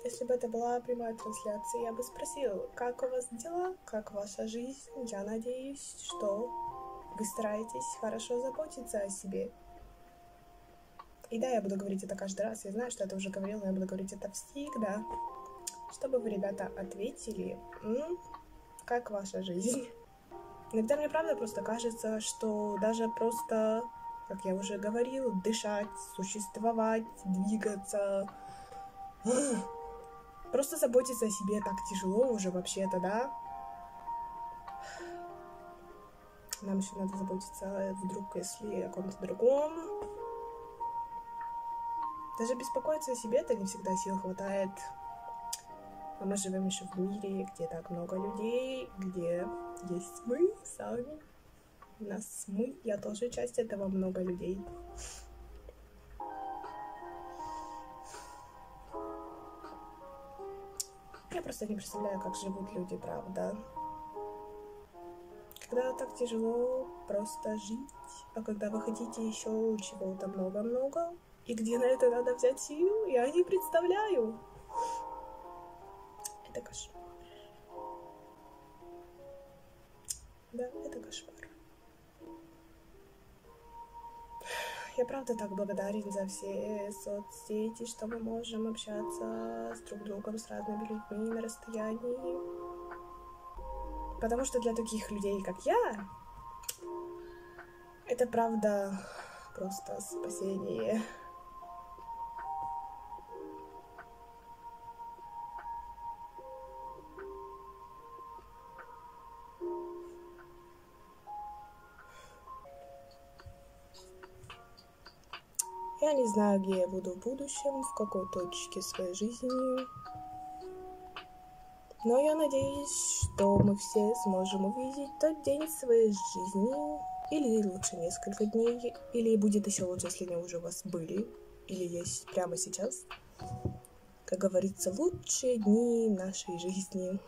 Если бы это была прямая трансляция, я бы спросила, как у вас дела, как ваша жизнь. Я надеюсь, что вы стараетесь хорошо заботиться о себе. И да, я буду говорить это каждый раз. Я знаю, что это уже говорила, но я буду говорить это всегда. Чтобы вы, ребята, ответили, как ваша жизнь. Иногда мне правда просто кажется, что даже просто, как я уже говорила, дышать, существовать, двигаться, просто заботиться о себе так тяжело уже вообще-то, да? Нам еще надо заботиться вдруг, если о ком-то другом. Даже беспокоиться о себе-то не всегда сил хватает. А мы живем еще в мире, где так много людей, где есть мы сами. У нас мы, я тоже часть этого, много людей. Я просто не представляю, как живут люди, правда. Когда так тяжело просто жить, а когда вы хотите еще чего-то много-много, и где на это надо взять силу, я не представляю. Это кошмар. Да, это кошмар. Я правда так благодарен за все соцсети, что мы можем общаться с друг другом, с разными людьми на расстоянии. Потому что для таких людей, как я, это правда просто спасение. Я не знаю, где я буду в будущем, в какой точке своей жизни. Но я надеюсь, что мы все сможем увидеть тот день своей жизни. Или лучше несколько дней. Или будет еще лучше, если они уже у вас были. Или есть прямо сейчас. Как говорится, лучшие дни нашей жизни.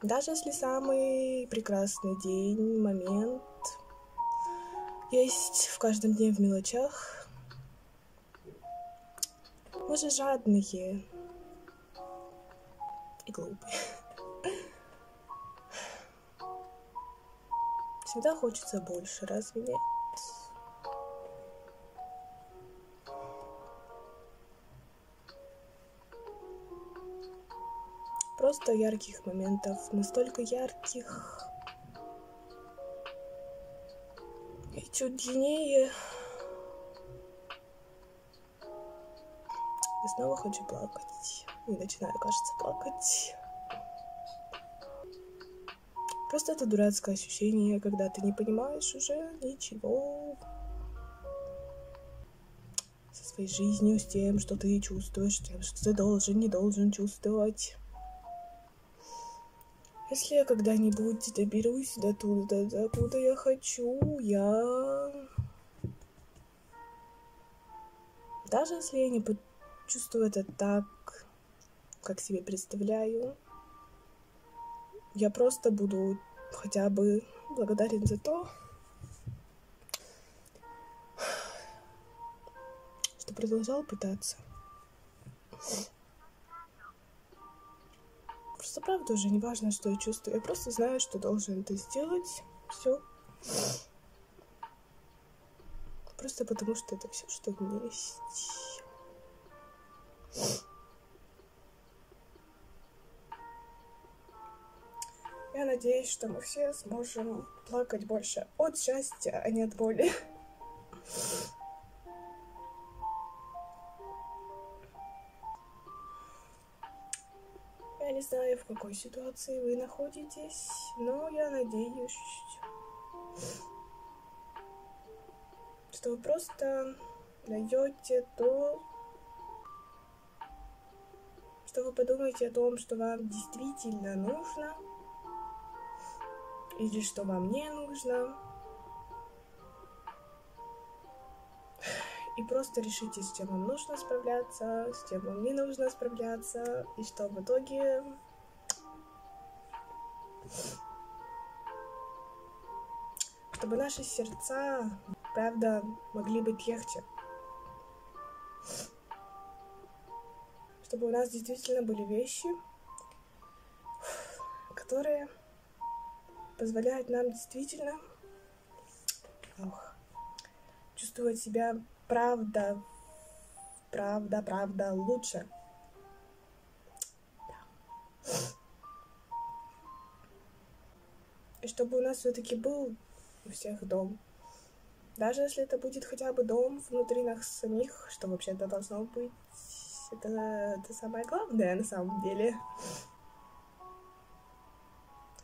Даже если самый прекрасный день, момент есть в каждом дне в мелочах. Мы же жадные и глупые. Всегда хочется больше, разве нет? Просто ярких моментов, настолько ярких. И чуть длиннее. И снова хочу плакать. И начинаю, кажется, плакать. Просто это дурацкое ощущение, когда ты не понимаешь уже ничего со своей жизнью, с тем, что ты чувствуешь, с тем, что ты должен, не должен чувствовать. Если я когда-нибудь доберусь до туда, докуда я хочу, даже если я не почувствую это так, как себе представляю, я просто буду хотя бы благодарен за то, что продолжал пытаться. Просто правда уже не важно, что я чувствую. Я просто знаю, что должен это сделать. Все. Просто потому, что это все, что у меня есть. Я надеюсь, что мы все сможем плакать больше от счастья, а не от боли. Я не знаю, в какой ситуации вы находитесь, но я надеюсь, что вы просто найдете то, что вы подумаете о том, что вам действительно нужно, или что вам не нужно, и просто решите, с чем вам нужно справляться, с чем вам не нужно справляться, и что в итоге чтобы наши сердца, правда, могли быть легче. Чтобы у нас действительно были вещи, которые позволяют нам действительно чувствовать себя правда лучше. И чтобы у нас все-таки был у всех дом. Даже если это будет хотя бы дом внутри нас самих, что вообще-то должно быть, это самое главное на самом деле.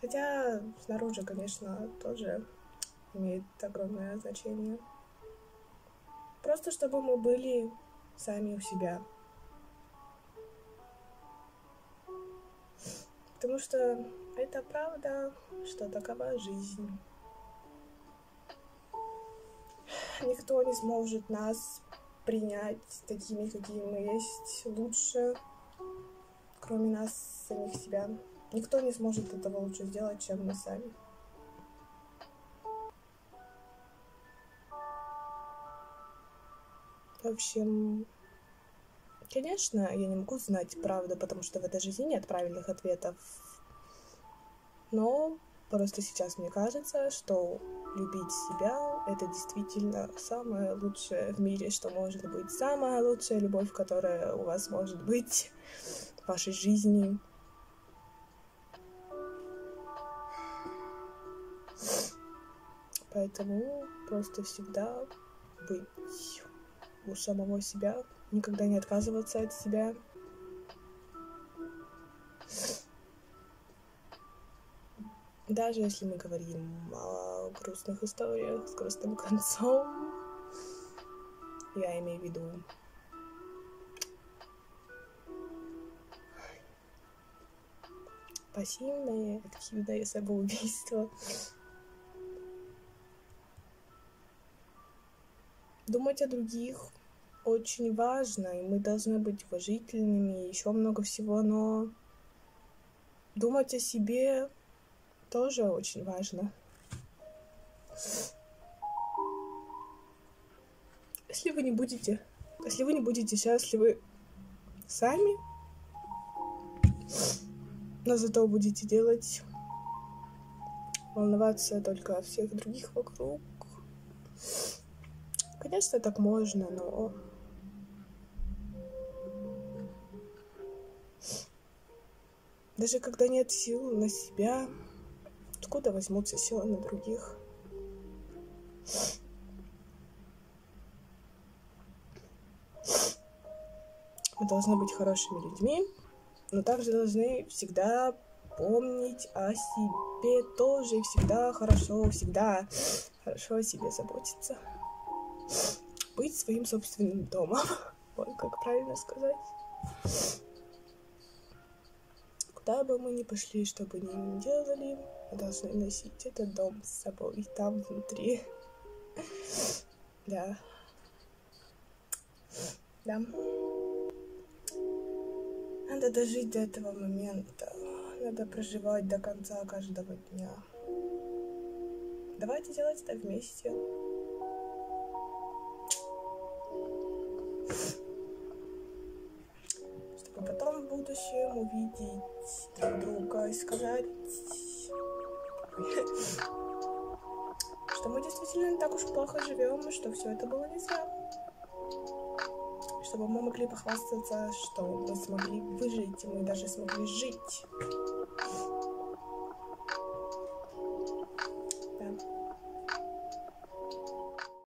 Хотя снаружи, конечно, тоже имеет огромное значение. Просто чтобы мы были сами у себя. Потому что это правда, что такова жизнь. Никто не сможет нас принять такими, какие мы есть, лучше, кроме нас, самих себя. Никто не сможет этого лучше сделать, чем мы сами. В общем, конечно, я не могу знать правду, потому что в этой жизни нет правильных ответов. Но просто сейчас мне кажется, что любить себя — это действительно самое лучшее в мире, что может быть. Самая лучшая любовь, которая у вас может быть в вашей жизни. Поэтому просто всегда быть у самого себя, никогда не отказываться от себя. Даже если мы говорим о грустных историях с грустным концом, я имею в виду пассивное, активное самоубийство. Думать о других очень важно, и мы должны быть уважительными, и еще много всего, но думать о себе тоже очень важно. Если вы не будете счастливы сами, но зато будете волноваться только о всех других вокруг. Конечно, так можно, но даже когда нет сил на себя, откуда возьмутся силы на других? Мы должны быть хорошими людьми, но также должны всегда помнить о себе тоже, и всегда хорошо о себе заботиться. Быть своим собственным домом. Вот как правильно сказать. Куда бы мы ни пошли, что бы ни делали, мы должны носить этот дом с собой там внутри. Да. Надо дожить до этого момента. Надо проживать до конца каждого дня. Давайте делать это вместе. Чтобы потом в будущем увидеть друг друга и сказать, что мы действительно не так уж плохо живем, и что все это было не зря. Чтобы мы могли похвастаться, что мы смогли выжить, и мы даже смогли жить.